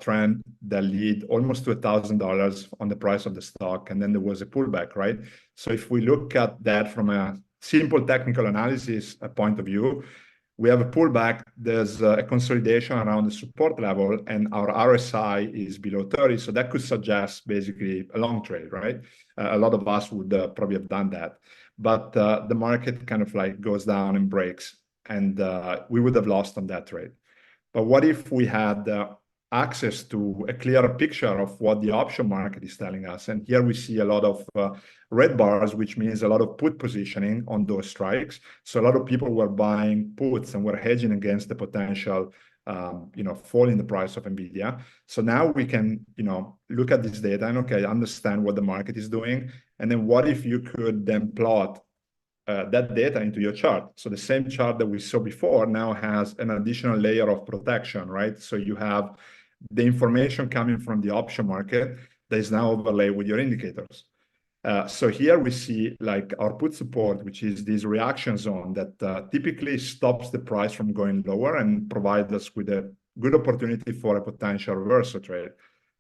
uptrend that lead almost to $1,000 on the price of the stock, and then there was a pullback, right? So if we look at that from a simple technical analysis point of view, we have a pullback, there's a consolidation around the support level, and our RSI is below 30, so that could suggest basically a long trade, right? A lot of us would probably have done that, but the market kind of like goes down and breaks, and we would have lost on that trade. But what if we had access to a clearer picture of what the option market is telling us? And here we see a lot of red bars, which means a lot of put positioning on those strikes. So a lot of people were buying puts and were hedging against the potential fall in the price of NVIDIA. So now we can, look at this data and, okay, understand what the market is doing. And then what if you could then plot that data into your chart? So the same chart that we saw before now has an additional layer of protection, right? So you have the information coming from the option market that is now overlaid with your indicators. So here we see like our put support, which is this reaction zone that typically stops the price from going lower and provides us with a good opportunity for a potential reversal trade.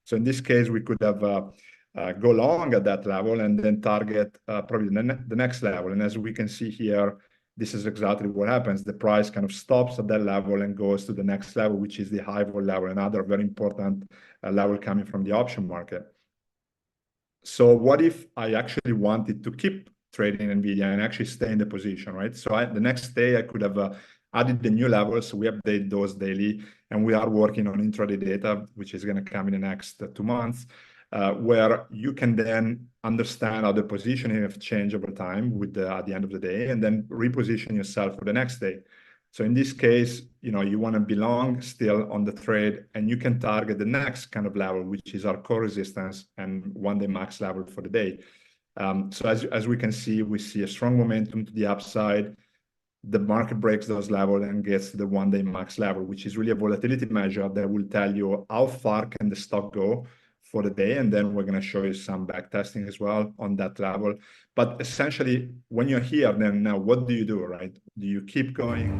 So in this case, we could have go long at that level and then target probably the next level. And as we can see here, this is exactly what happens. The price kind of stops at that level and goes to the next level, which is the high vol level, another very important level coming from the option market. So what if I actually wanted to keep trading NVIDIA and actually stay in the position, right? So the next day I could have added the new levels. So we update those daily, and we are working on intraday data, which is going to come in the next 2 months. Where you can then understand how the positioning have changed over time at the end of the day, and then reposition yourself for the next day. So in this case, you want to belong still on the trade, and you can target the next kind of level, which is our core resistance and one-day max level for the day. So as we can see, we see a strong momentum to the upside. The market breaks those levels and gets to the one-day max level, which is really a volatility measure that will tell you how far can the stock go for the day. And then we're going to show you some back testing as well on that level. But essentially, when you're here, then now what do you do, right? Do you keep going?